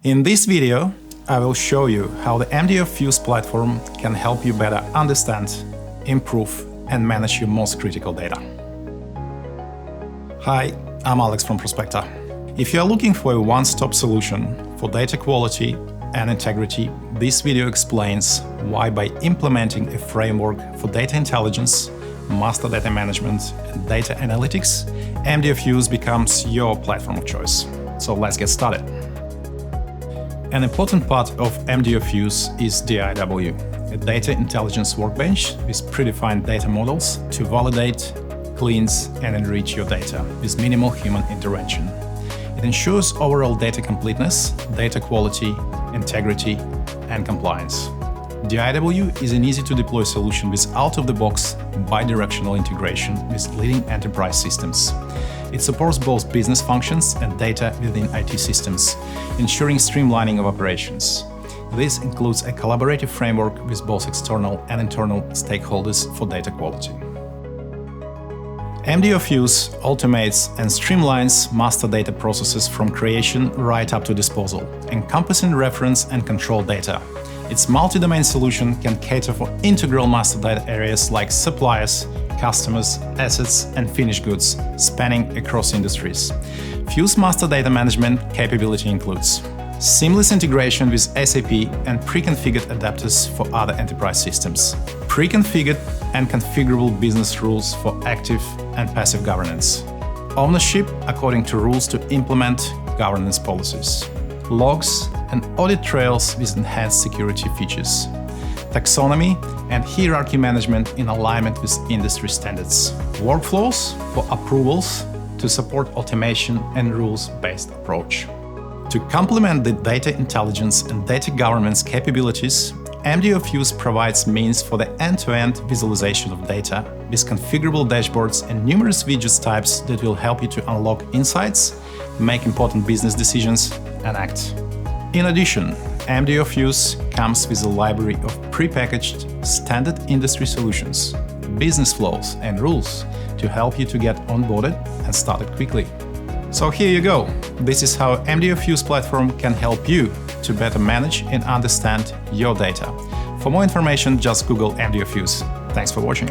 In this video, I will show you how the Mdo Fuse platform can help you better understand, improve and manage your most critical data. Hi, I'm Alex from Prospecta. If you are looking for a one-stop solution for data quality and integrity, this video explains why by implementing a framework for data intelligence, master data management and data analytics, Mdo Fuse becomes your platform of choice. So let's get started. An important part of Mdo Fuse is DIW, a data intelligence workbench with predefined data models to validate, cleanse and enrich your data with minimal human intervention. It ensures overall data completeness, data quality, integrity and compliance. DIW is an easy-to-deploy solution with out-of-the-box bidirectional integration with leading enterprise systems. It supports both business functions and data within IT systems, ensuring streamlining of operations. This includes a collaborative framework with both external and internal stakeholders for data quality. Mdo Fuse automates and streamlines master data processes from creation right up to disposal, encompassing reference and control data. Its multi-domain solution can cater for integral master data areas like suppliers, customers, assets and finished goods, spanning across industries. Fuse master data management capability includes seamless integration with SAP and pre-configured adapters for other enterprise systems, pre-configured and configurable business rules for active and passive governance, ownership according to rules to implement governance policies, logs and audit trails with enhanced security features, taxonomy and hierarchy management in alignment with industry standards, workflows for approvals to support automation and rules-based approach. To complement the data intelligence and data governance capabilities, Mdo Fuse provides means for the end-to-end visualization of data with configurable dashboards and numerous widgets types that will help you to unlock insights, make important business decisions and act. In addition, Mdo Fuse comes with a library of prepackaged standard industry solutions, business flows and rules to help you to get onboarded and started quickly. So here you go. This is how Mdo Fuse platform can help you to better manage and understand your data. For more information, just Google Mdo Fuse. Thanks for watching.